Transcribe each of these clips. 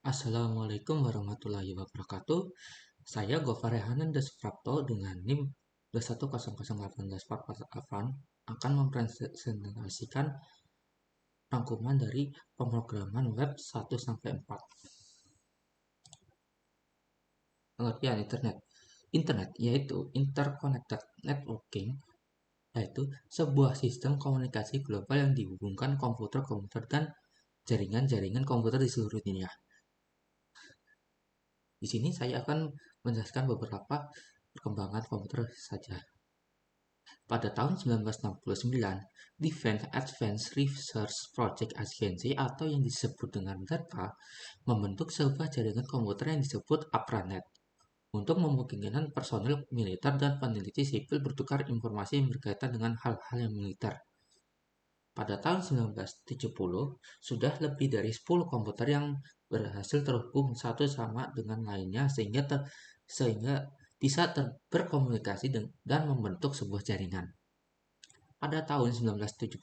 Assalamualaikum warahmatullahi wabarakatuh. Saya Gofar Rehanan Desprapto dengan NIM 2100818 akan mempresentasikan rangkuman dari pemrograman web 1 sampai 4. Pengertian internet. Internet yaitu interconnected networking, yaitu sebuah sistem komunikasi global yang dihubungkan komputer-komputer dan jaringan-jaringan komputer di seluruh dunia. Di sini saya akan menjelaskan beberapa perkembangan komputer saja. Pada tahun 1969, Defense Advanced Research Project Agency atau yang disebut dengan DARPA membentuk sebuah jaringan komputer yang disebut APRANET untuk memungkinkan personil militer dan peneliti sipil bertukar informasi yang berkaitan dengan hal-hal yang militer. Pada tahun 1970, sudah lebih dari 10 komputer yang berhasil terhubung satu sama dengan lainnya sehingga bisa berkomunikasi dan membentuk sebuah jaringan. Pada tahun 1975,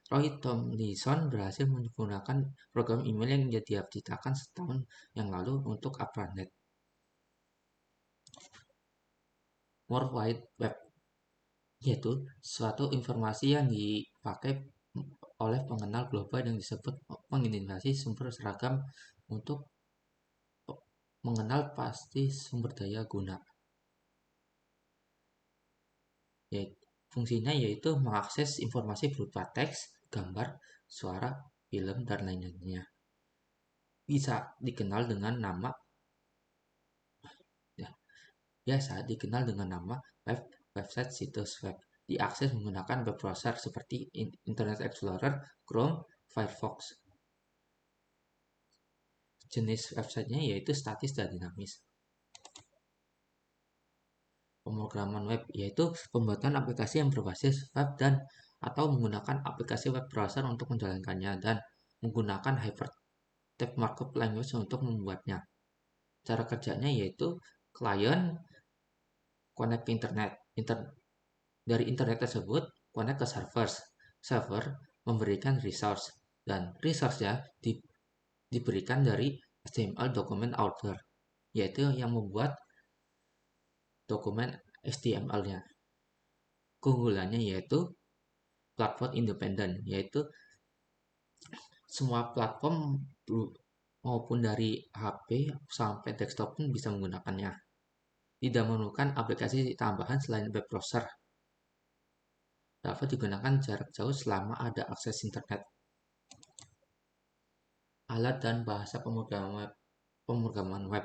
Roy Tomlinson berhasil menggunakan program email yang diciptakan setahun yang lalu untuk ARPANET. World Wide Web yaitu suatu informasi yang dipakai oleh pengenal global yang disebut mengidentifikasi sumber seragam untuk mengenal pasti sumber daya guna. Fungsinya yaitu mengakses informasi berupa teks, gambar, suara, film, dan lainnya. Bisa dikenal dengan nama biasa dikenal dengan nama website situs web. Diakses menggunakan web browser seperti Internet Explorer, Chrome, Firefox. Jenis websitenya yaitu statis dan dinamis. Pemrograman web yaitu pembuatan aplikasi yang berbasis web dan atau menggunakan aplikasi web browser untuk menjalankannya dan menggunakan Hypertext Markup Language untuk membuatnya. Cara kerjanya yaitu klien connect ke internet. Dari internet tersebut connect ke server memberikan resource dan resource-nya diberikan dari HTML document author, yaitu yang membuat dokumen HTML-nya. Keunggulannya yaitu platform independen, yaitu semua platform maupun dari HP sampai desktop pun bisa menggunakannya. Tidak memerlukan aplikasi tambahan selain web browser. Dapat digunakan jarak jauh selama ada akses internet. Alat dan bahasa pemrograman web.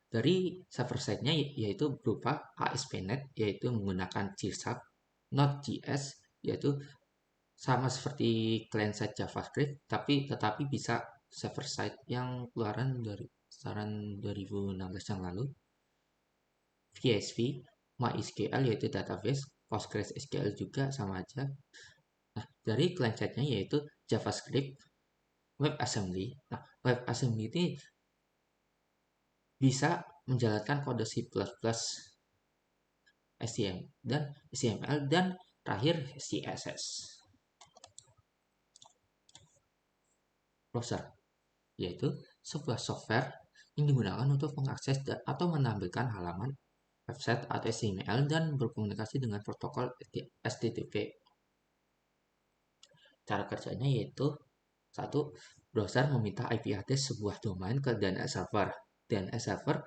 Dari server side-nya yaitu berupa ASP.NET, yaitu menggunakan C#, Node.js, yaitu sama seperti client side JavaScript, tetapi bisa server side yang keluaran dari tahun 2016 yang lalu. PHP, MySQL yaitu database, PostgreSQL juga sama aja. Nah, dari client side-nya yaitu JavaScript, WebAssembly. Nah, WebAssembly ini bisa menjalankan kode C++, HTML dan terakhir CSS. Browser yaitu sebuah software yang digunakan untuk mengakses atau menampilkan halaman website atau HTML dan berkomunikasi dengan protokol HTTP. Cara kerjanya yaitu satu, browser meminta IP address sebuah domain ke DNS server. DNS server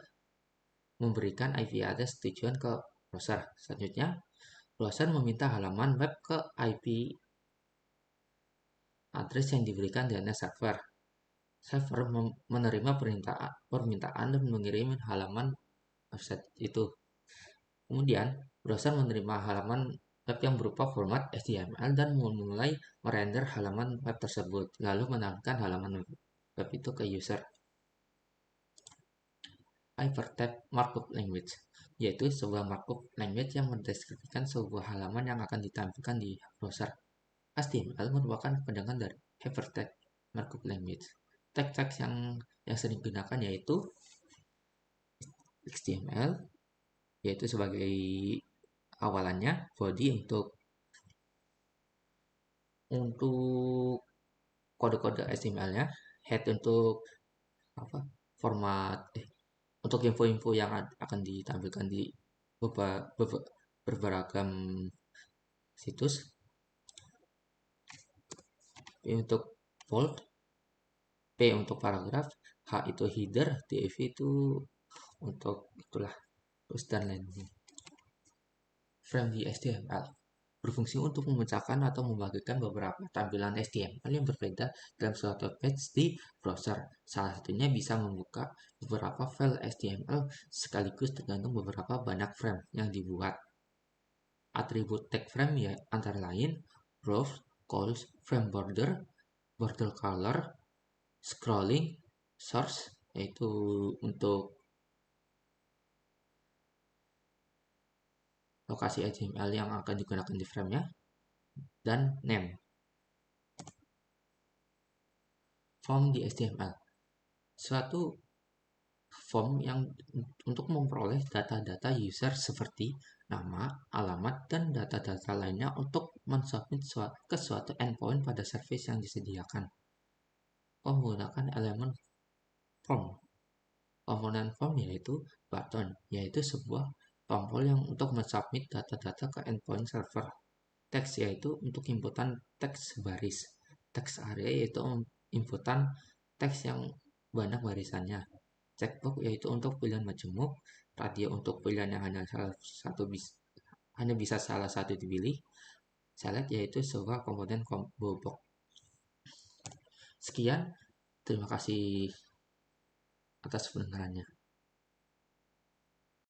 memberikan IP address tujuan ke browser. Selanjutnya, browser meminta halaman web ke IP address yang diberikan DNS server. Server menerima permintaan dan mengirim halaman website itu. Kemudian, browser menerima halaman web yang berupa format HTML dan memulai merender halaman web tersebut, lalu menampilkan halaman web itu ke user. Hypertext Markup Language yaitu sebuah markup language yang mendeskripsikan sebuah halaman yang akan ditampilkan di browser. HTML merupakan pendangan dari Hypertext Markup Language. Teks-teks yang sering digunakan yaitu HTML, yaitu sebagai awalannya, body untuk kode-kode HTML-nya, head untuk apa format untuk info-info yang akan ditampilkan di beragam situs. P untuk bold, P untuk paragraf, H itu header, div itu untuk itulah terus dan lainnya. Frame di HTML berfungsi untuk memecahkan atau membagikan beberapa tampilan HTML yang berbeda dalam suatu page di browser. Salah satunya bisa membuka beberapa file HTML sekaligus tergantung beberapa banyak frame yang dibuat. Atribut tag frame ya antara lain browse, calls, frame border, border color, scrolling, source yaitu untuk lokasi HTML yang akan digunakan di frame-nya, dan name. Form di HTML suatu form yang untuk memperoleh data-data user seperti nama, alamat, dan data-data lainnya untuk mensubmit ke suatu endpoint pada service yang disediakan. Menggunakan elemen form. Komponen form yaitu button, yaitu sebuah tombol yang untuk mensubmit data-data ke endpoint server. Teks yaitu untuk inputan teks baris. Teks area yaitu inputan teks yang banyak barisannya. Checkbox yaitu untuk pilihan majemuk. Radio untuk pilihan yang hanya bisa salah satu dipilih. Select yaitu sebuah komponen combo box. Sekian, terima kasih atas pendengarannya.